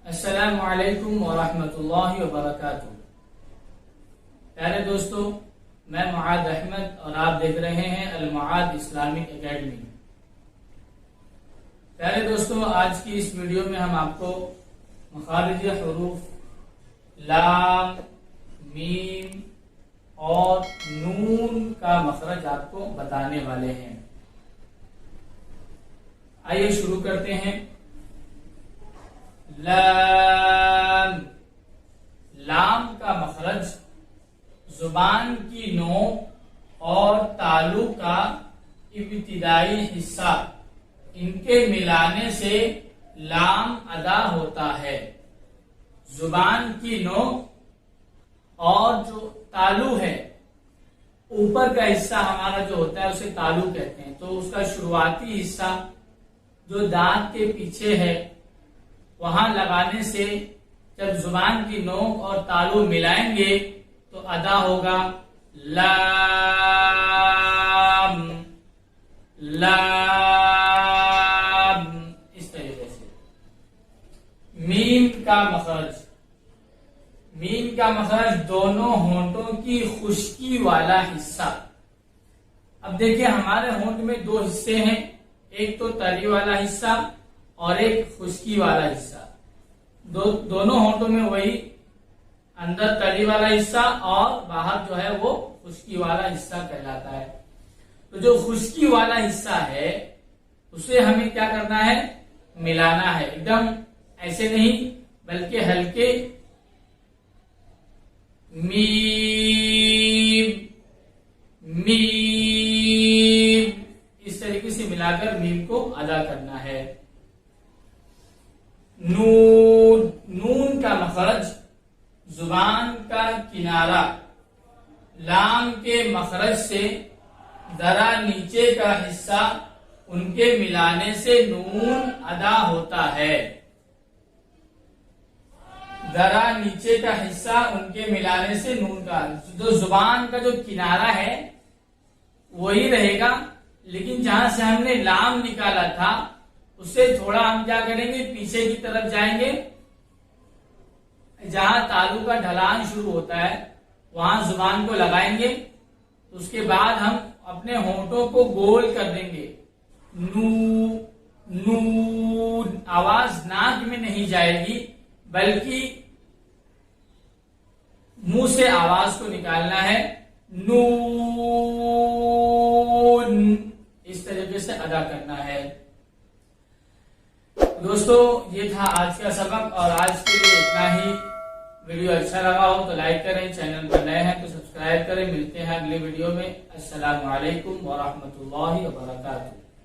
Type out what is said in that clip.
अस्सलामु अलैकुम वरहमतुल्लाहि वबरकातुहू। प्यारे दोस्तों, मैं मुआद अहमद और आप देख रहे हैं अल मुआद इस्लामिक एकेडमी। प्यारे दोस्तों, आज की इस वीडियो में हम आपको मखारिज हुरूफ लाम, मीम और नून का मखरज आपको बताने वाले हैं। आइए शुरू करते हैं। लाम, लाम का मखरज जुबान की नोक और तालु का इब्तिदाई हिस्सा, इनके मिलाने से लाम अदा होता है। जुबान की नोक और जो तालु है, ऊपर का हिस्सा हमारा जो होता है उसे तालु कहते हैं। तो उसका शुरुआती हिस्सा जो दांत के पीछे है, वहां लगाने से जब जुबान की नोक और तालु मिलाएंगे तो अदा होगा लाम लाम, इस तरीके से। मीम का मखरज, मीम का मखरज दोनों होंठों की खुश्की वाला हिस्सा। अब देखिए, हमारे होंठ में दो हिस्से हैं, एक तो तली वाला हिस्सा और एक खुश्की वाला हिस्सा। दोनों होंठों में वही, अंदर तली वाला हिस्सा और बाहर जो है वो खुश्की वाला हिस्सा कहलाता है। तो जो खुश्की वाला हिस्सा है उसे हमें क्या करना है, मिलाना है। एकदम ऐसे नहीं, बल्कि हल्के मीम मीम, इस तरीके से मिलाकर मीम को अदा करना है। नून, नून का मखरज जुबान का किनारा लाम के मखरज से जरा नीचे का हिस्सा, उनके मिलाने से नून अदा होता है। जरा नीचे का हिस्सा उनके मिलाने से नून का, जो जुबान का जो किनारा है वही रहेगा, लेकिन जहां से हमने लाम निकाला था उससे थोड़ा हम क्या करेंगे, पीछे की तरफ जाएंगे। जहां तालु का ढलान शुरू होता है वहां जुबान को लगाएंगे। उसके बाद हम अपने होंठों को गोल कर देंगे। नू नून, आवाज नाक में नहीं जाएगी, बल्कि मुंह से आवाज को निकालना है। नून, इस तरीके से अदा करना है। दोस्तों, ये था आज का सबक और आज के लिए इतना ही। वीडियो अच्छा लगा हो तो लाइक करें, चैनल पर नए हैं तो सब्सक्राइब करें। मिलते हैं अगले वीडियो में। अस्सलामु अलैकुम वरहमतुल्लाहि वबरकातुहू।